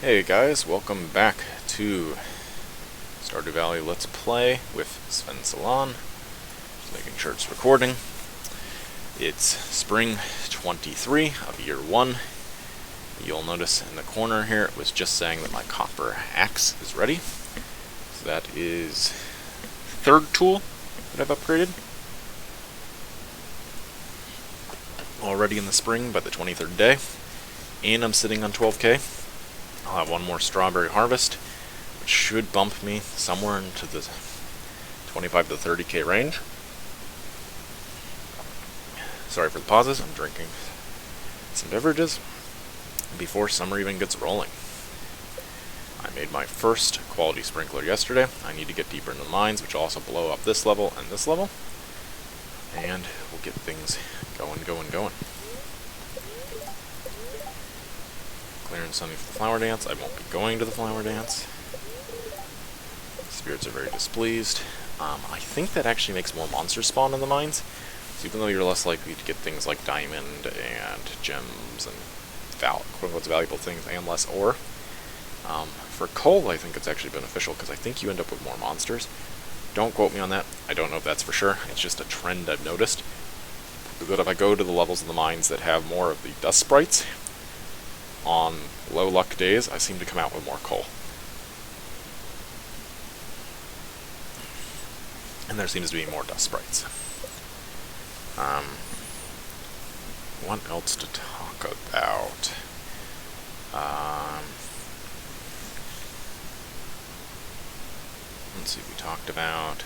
Hey guys, welcome back to Stardew Valley Let's Play with Sven Salon. Just making sure it's recording. It's spring 23 of year 1. You'll notice in the corner here it was just saying that my copper axe is ready. So that is the third tool that I've upgraded. Already in the spring by the 23rd day. And I'm sitting on 12k. I'll have one more strawberry harvest, which should bump me somewhere into the 25 to 30k range. Sorry for the pauses, I'm drinking some beverages before summer even gets rolling. I made my first quality sprinkler yesterday. I need to get deeper into the mines, which will also blow up this level and this level. And we'll get things going. Clearing something for the flower dance. I won't be going to the flower dance. Spirits are very displeased. I think that actually makes more monsters spawn in the mines. So even though you're less likely to get things like diamond and gems and quote-unquote valuable things and less ore, for coal I think it's actually beneficial because I think you end up with more monsters. Don't quote me on that. I don't know if that's for sure. It's just a trend I've noticed. That if I go to the levels of the mines that have more of the dust sprites, on low luck days, I seem to come out with more coal. And there seems to be more dust sprites. What else to talk about? Let's see, we talked about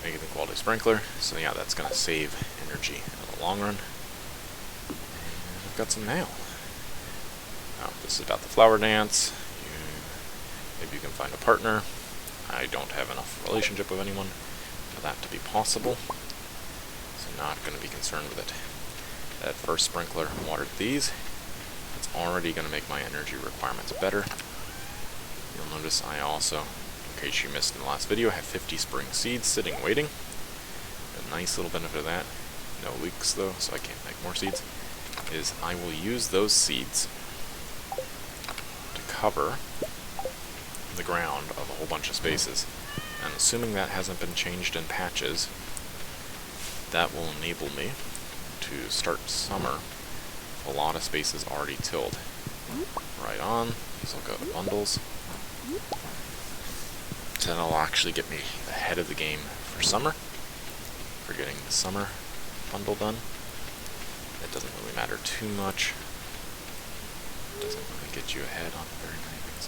making the quality sprinkler. So yeah, that's going to save energy in the long run. And I've got some mail. This is about the flower dance. Maybe you can find a partner. I don't have enough relationship with anyone for that to be possible, so not going to be concerned with it. That first sprinkler watered these. It's already going to make my energy requirements better. You'll notice I also, in case you missed in the last video, have 50 spring seeds sitting waiting. A nice little benefit of that, no leaks though, so I can't make more seeds, is I will use those seeds cover the ground of a whole bunch of spaces, and assuming that hasn't been changed in patches, that will enable me to start summer with a lot of spaces already tilled. Right on. These will go to bundles. So that'll actually get me ahead of the game for summer, for getting the summer bundle done. It doesn't really matter too much. Doesn't really get you ahead on very many things.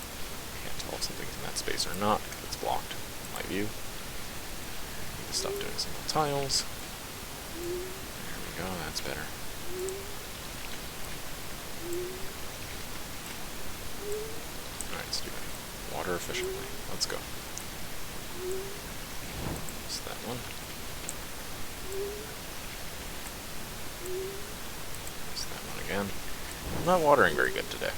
Can't tell if something's in that space or not because it's blocked in my view. Need to stop doing single tiles. There we go, that's better. Alright, let's do it. Water efficiently. Let's go. That's that one. That's that one again. I'm not watering very good today.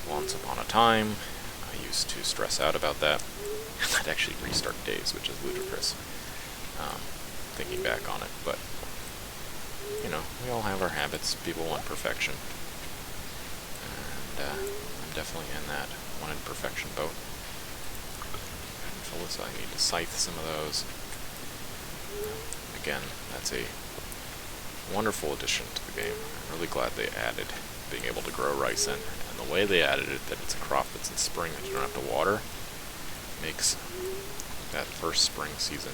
Once upon a time, I used to stress out about that, and I'd actually restart days, which is ludicrous, thinking back on it, but, you know, we all have our habits. People want perfection, and I'm definitely in that wanted perfection boat. And Phyllis, I need to scythe some of those. Again, that's a wonderful addition to the game. I'm really glad they added being able to grow rice in, and the way they added it, that it's a crop that's in spring that you don't have to water, makes that first spring season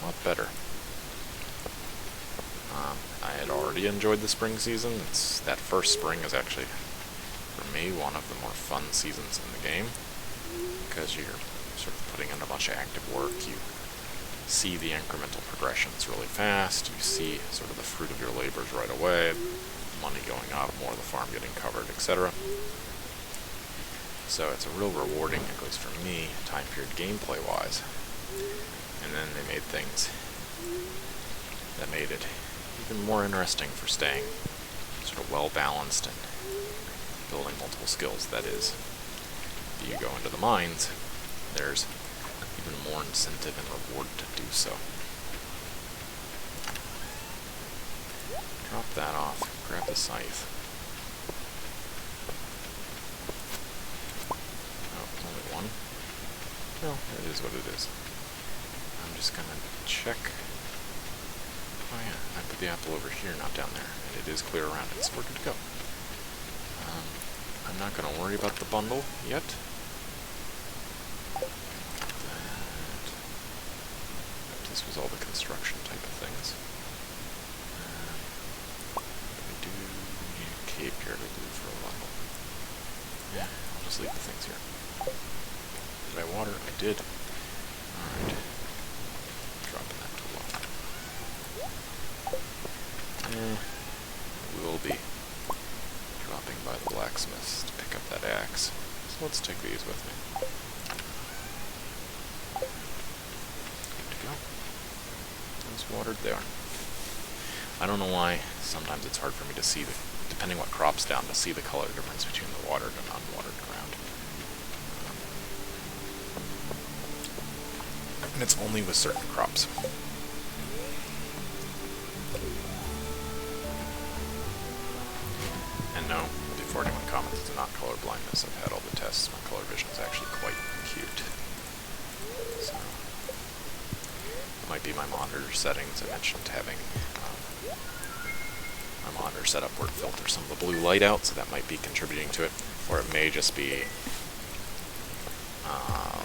a lot better. I had already enjoyed the spring season. That first spring is actually, for me, one of the more fun seasons in the game, because you're sort of putting in a bunch of active work. You see the incremental progressions really fast, you see sort of the fruit of your labors right away, money going up, more of the farm getting covered, etc. So it's a real rewarding, at least for me, time period gameplay wise. And then they made things that made it even more interesting for staying sort of well balanced and building multiple skills. That is, if you go into the mines, there's even more incentive and reward to do so. Drop that off, grab the scythe. is what it is. I'm just gonna check. Oh yeah, I put the apple over here, not down there, and it is clear around it, so we're good to go. I'm not gonna worry about the bundle yet. This was all the construction type of things. We do need a cave here to do for a while. Yeah, I'll just leave the things here. Did I water? I did. Alright. Dropping that tool off. We will be dropping by the blacksmiths to pick up that axe. So let's take these with me. Good to go. Those watered they are. I don't know why sometimes it's hard for me to see, depending what crop's down, to see the color difference between the watered and unwatered ground. And it's only with certain crops. And no, before anyone comments, it's not color blindness. I've had all the tests. My color vision is actually quite cute. So, it might be my monitor settings. I mentioned having my monitor set up where it filters some of the blue light out, so that might be contributing to it. Or it may just be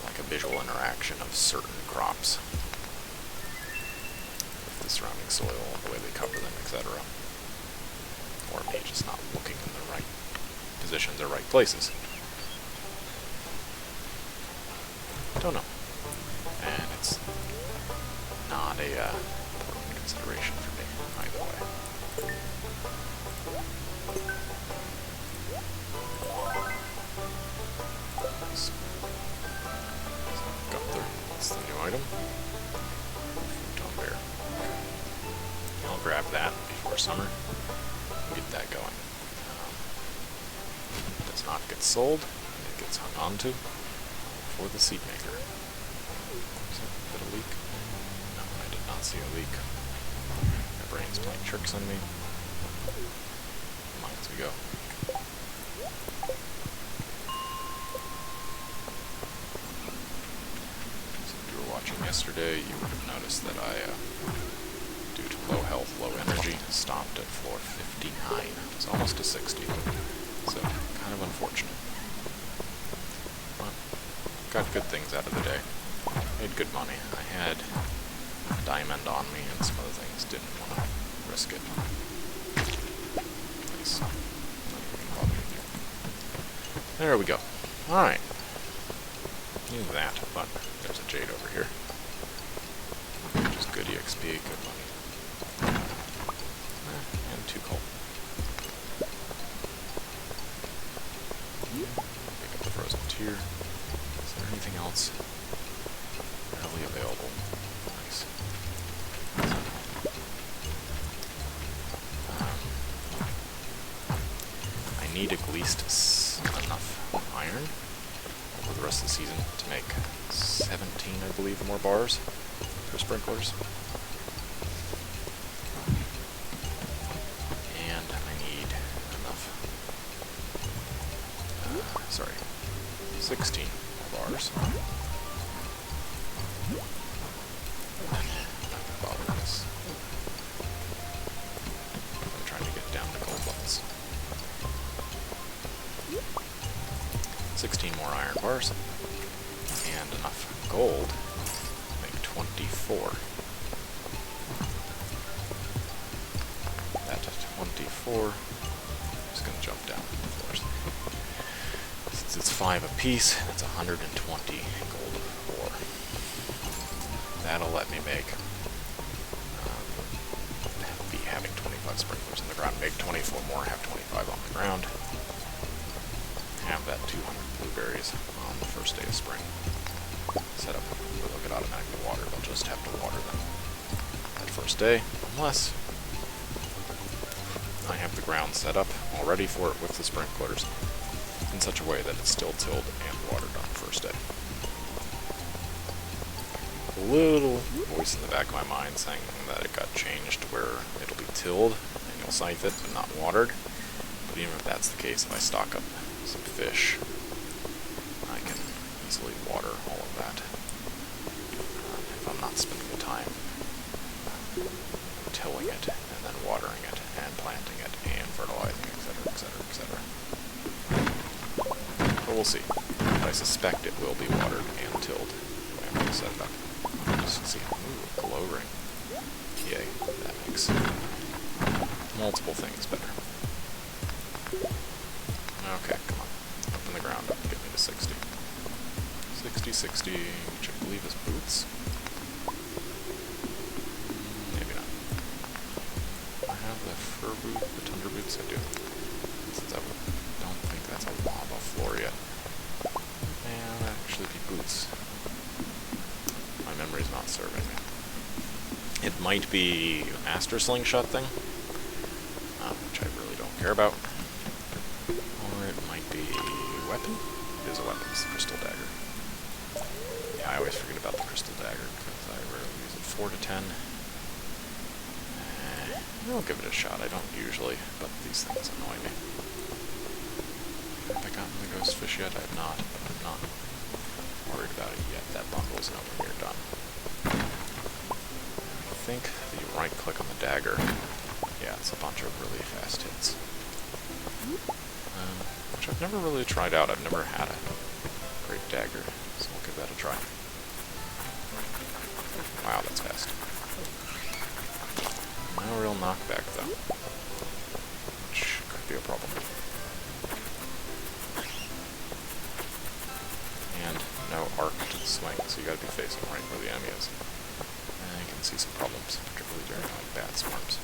like a visual interaction of certain crops with the surrounding soil, the way they cover them, etc. Or me just not looking in the right positions or right places. Don't know. And it's not a important consideration for me either way. So, Gunther, what's the new item? Futon bear. I'll grab that before summer. Get that going. It does not get sold, it gets hung onto for the seed maker. Is that a bit of leak? No, I did not see a leak. My brain's playing tricks on me. Come on, as we go. So if you were watching yesterday, you would have noticed that I due to low health, low energy, stopped at floor 59. It's almost to 60. So, kind of unfortunate. But, got good things out of the day. Made good money. I had a diamond on me and some other things. Didn't want to risk it. Nice. Not even bothering you. There we go. Alright. Knew that, but there's a jade over here. Just good EXP, good money. And 2 coal. Pick up the frozen tier. Is there anything else readily available? Nice. I need at least enough iron over the rest of the season to make 17, I believe, more bars for sprinklers. And I need enough, 16 bars. I'm not gonna bother with this. I'm trying to get down to gold levels. 16 more iron bars. And enough gold to make 24. That to 24. I'm just gonna jump down the floors. Since it's 5 apiece, that's 120 gold ore. That'll let me make, be having 25 sprinklers in the ground, make 24 more, have 25 on the ground. Have that 200 blueberries on the first day of spring. Set up where they'll get automatically watered. They'll just have to water them that first day, unless I have the ground set up all ready for it with the sprinklers in such a way that it's still tilled and watered on the first day. A little voice in the back of my mind saying that it got changed to where it'll be tilled and you'll scythe it but not watered. But even if that's the case, if I stock up some fish, I can easily water all of that. if I'm not spending the time tilling it, and then watering it, and planting it, and fertilizing, etc., etc., etc. But we'll see. But I suspect it will be watered and tilled after I set it up. Just see. Ooh, glow ring. Yay, that makes multiple things better. Okay, come on. Up in the ground, get me to 60. 60, 60, which I believe is boots. Maybe not. I have the fur boot, the tundra boots, I do. Since I don't think that's a lava floor yet. And that actually be boots. My memory's not serving me. It might be a master slingshot thing, which I really don't care about. Or it might be a weapon. It is a weapon, it's the crystal dagger. Yeah, I always forget about the crystal dagger, because I rarely use it. 4 to 10. I'll give it a shot, I don't usually, but these things annoy me. Have I gotten the ghost fish yet? I have not, but I'm not worried about it yet. That bundle's nowhere near done. I think the right click on the dagger, yeah, it's a bunch of really fast hits. Which I've never really tried out. I've never had a great dagger, so I'll give that a try. Wow, that's fast. No real knockback, though, which could be a problem. And no arc to the swing, so you gotta be facing right where the enemy is. And you can see some problems, particularly during like bad storms.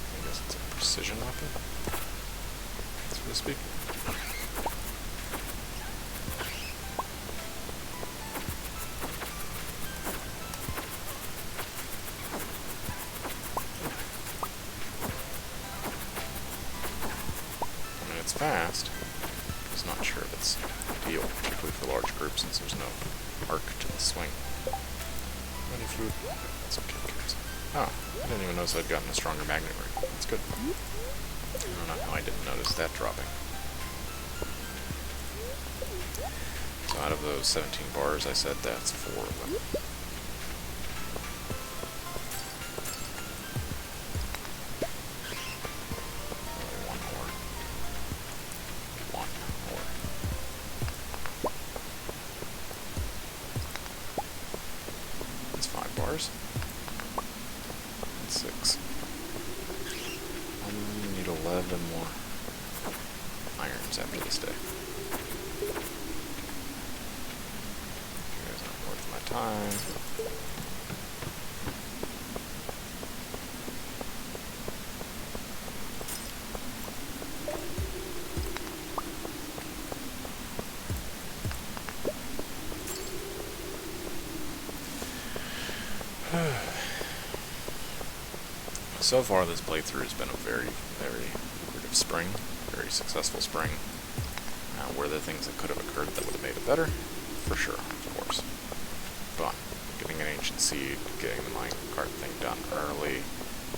I guess it's a precision weapon, so to speak. Fast. Just not sure if it's ideal, particularly for large groups, since there's no arc to the swing. Any food? That's okay, kids. Oh, I didn't even notice I'd gotten a stronger magnet ring. That's good. I don't know how I didn't notice that dropping. So out of those 17 bars, I said that's 4 of them. Bars. And 6. I need 11 more irons after this day. You guys aren't worth my time. So far, this playthrough has been a very, very lucrative spring, very successful spring. Were there things that could have occurred that would have made it better? For sure, of course. But getting an ancient seed, getting the minecart thing done early,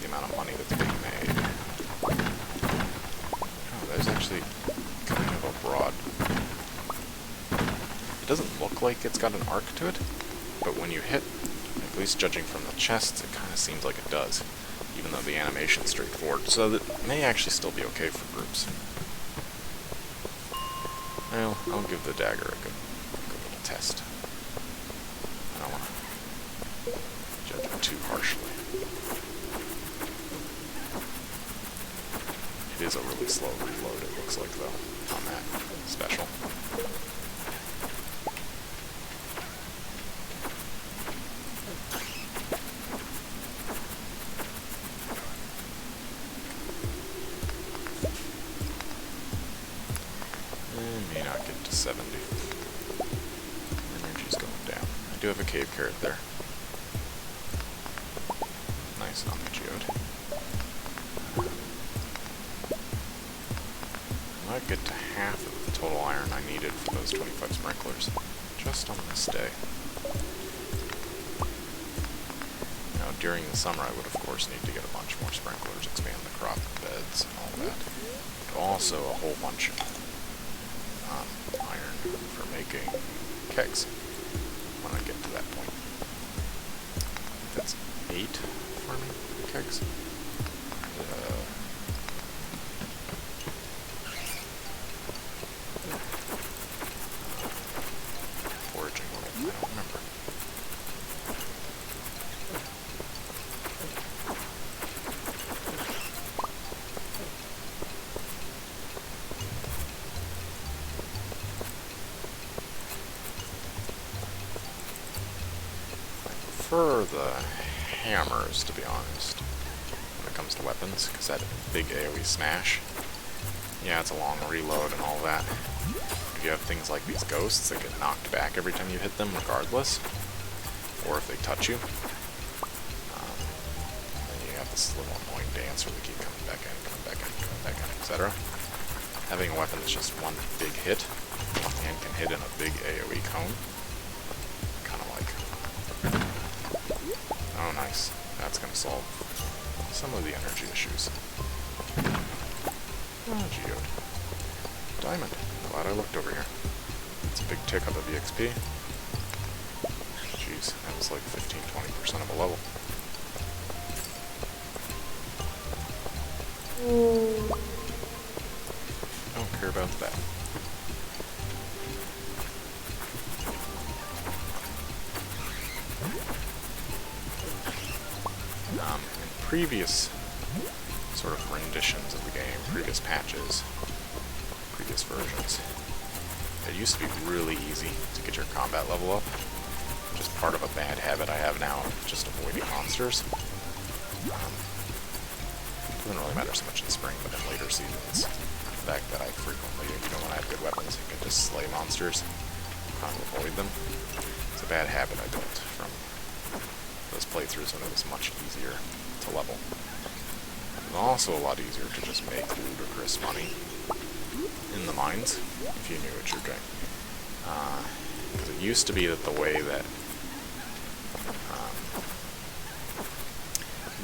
the amount of money that's being made. Oh, there's actually kind of a broad. It doesn't look like it's got an arc to it, but when you hit, at least judging from the chests, it kind of seems like it does. Even though the animation's straightforward, so that may actually still be okay for groups. Well, I'll give the dagger a good little test. I don't want to judge it too harshly. It is a really slow reload, it looks like, though, on that special. May not get to 70. Energy's going down. I do have a cave carrot there. Nice on the geode. I might get to half of the total iron I needed for those 25 sprinklers. Just on this day. Now, during the summer I would of course need to get a bunch more sprinklers, expand the crop beds and all that. But also a whole bunch of iron for making kegs when I get to that point. That's 8 farming kegs. Foraging level, I don't remember. I prefer the hammers, to be honest, when it comes to weapons, because that big AoE smash, yeah, it's a long reload and all that. If you have things like these ghosts that get knocked back every time you hit them, regardless, or if they touch you, then you have this little annoying dance where they keep coming back in, coming back in, coming back in, etc. Having a weapon that's just one big hit, and can hit in a big AoE cone, kind of like... Oh, nice. That's going to solve some of the energy issues. Oh, geode. Diamond. Glad I looked over here. It's a big tick up of EXP. Jeez, that was like 15-20% of a level. Don't care about that. In previous sort of renditions of the game, previous patches, previous versions, it used to be really easy to get your combat level up. Just part of a bad habit I have now, just avoiding monsters. Doesn't really matter so much in spring, but in later seasons, the fact that I frequently, when I have good weapons, I can just slay monsters, avoid them. It's a bad habit I built from those playthroughs when it was much easier to level. And also a lot easier to just make ludicrous money in the mines, if you knew what you're doing. Because it used to be that the way that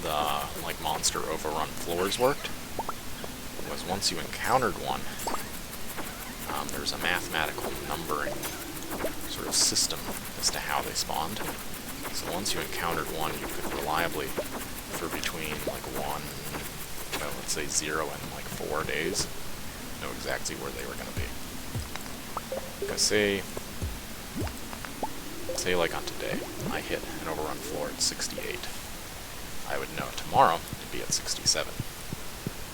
the monster overrun floors worked was once you encountered one, there was a mathematical numbering sort of system as to how they spawned. So once you encountered one, you could reliably, for between let's say 0 and 4 days, know exactly where they were going to be. Because say like on today, I hit an overrun floor at 68. I would know tomorrow it'd be at 67,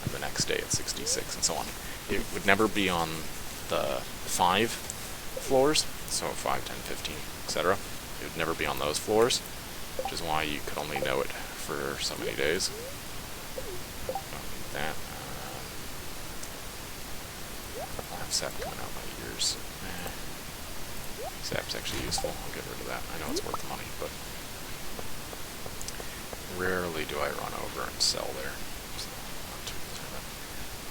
and the next day at 66, and so on. It would never be on the 5 floors, so 5, 10, 15, etc. It would never be on those floors, which is why you could only know it for so many days. Don't need that. I'll have sap coming out my ears. Sap's actually useful. I'll get rid of that. I know it's worth money, but rarely do I run over and sell there. So, not too concerned about it.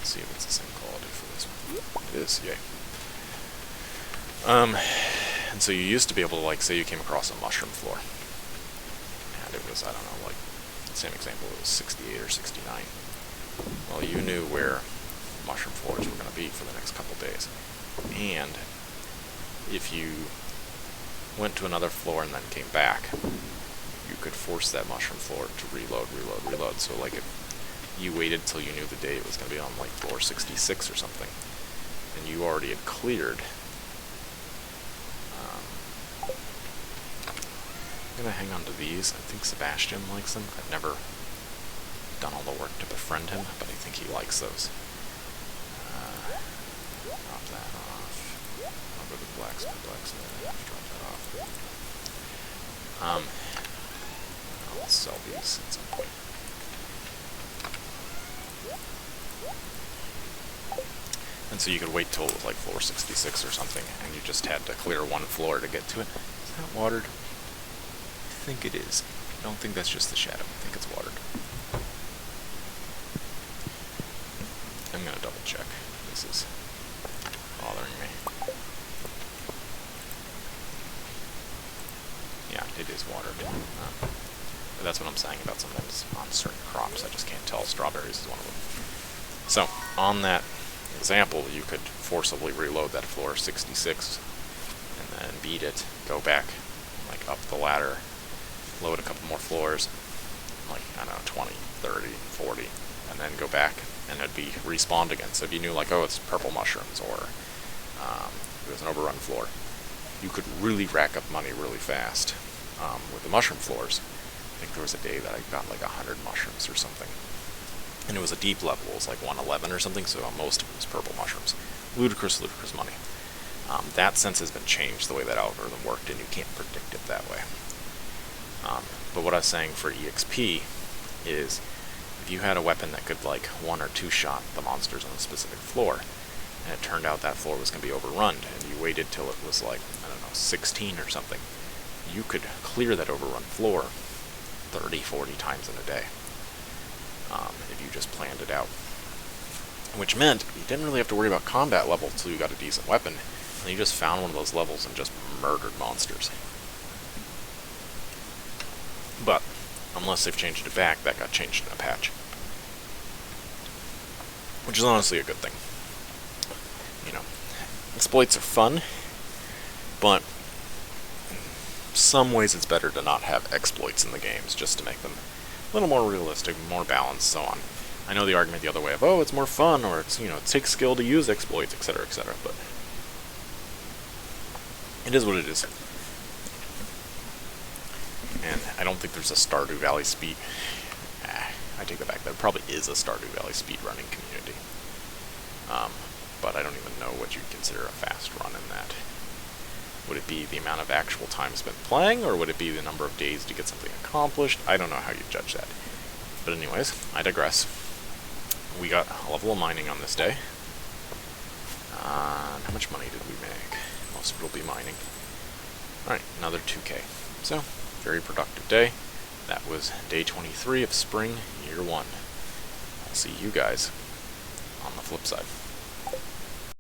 Let's see if it's the same quality for this one. It is, yay. And so you used to be able to, say you came across a mushroom floor, and it was, I don't know, the same example, it was 68 or 69. Well, you knew where mushroom floors were going to be for the next couple days. And if you went to another floor and then came back, you could force that mushroom floor to reload. So, if you waited till you knew the day it was going to be on, floor 66 or something, and you already had cleared... I'm going to hang on to these. I think Sebastian likes them. I've never done all the work to befriend him, but I think he likes those. Drop that off. I'll go to the blacksmith, drop that off. I'll sell these at some point. And so you could wait till it was floor 66 or something, and you just had to clear one floor to get to it. Is that watered? I think it is. I don't think that's just the shadow. I think it's watered. I'm going to double check. This is bothering me. Yeah, it is watered. That's what I'm saying about sometimes on certain crops. I just can't tell. Strawberries is one of them. So, on that example, you could forcibly reload that floor 66, and then beat it, go back, like, up the ladder, load a couple more floors, like, I don't know, 20, 30, 40, and then go back, and it'd be respawned again. So if you knew, like, oh, it's purple mushrooms, or it was an overrun floor, you could really rack up money really fast with the mushroom floors. I think there was a day that I got like 100 mushrooms or something. And it was a deep level, it was like 111 or something, so most of it was purple mushrooms. Ludicrous money. That sense has been changed, the way that algorithm worked, and you can't predict it that way. But what I was saying for EXP is, if you had a weapon that could like 1 or 2 shot the monsters on a specific floor, and it turned out that floor was going to be overrun, and you waited till it was like, I don't know, 16 or something, you could clear that overrun floor 30, 40 times in a day, if you just planned it out. Which meant you didn't really have to worry about combat level until you got a decent weapon, and you just found one of those levels and just murdered monsters. But, unless they've changed it back, that got changed in a patch. Which is honestly a good thing. You know, exploits are fun, but in some ways it's better to not have exploits in the games, just to make them a little more realistic, more balanced, so on. I know the argument the other way of, oh, it's more fun, or it's, you know, it takes skill to use exploits, etc., but it is what it is. And I don't think there's a Stardew Valley speed... I take that back. There probably is a Stardew Valley speedrunning community. But I don't even know what you'd consider a fast run in that. Would it be the amount of actual time spent playing, or would it be the number of days to get something accomplished? I don't know how you judge that. But anyways, I digress. We got a level of mining on this day. How much money did we make? Most of it will be mining. Alright, another 2K. So, very productive day. That was day 23 of spring, year 1. I'll see you guys on the flip side.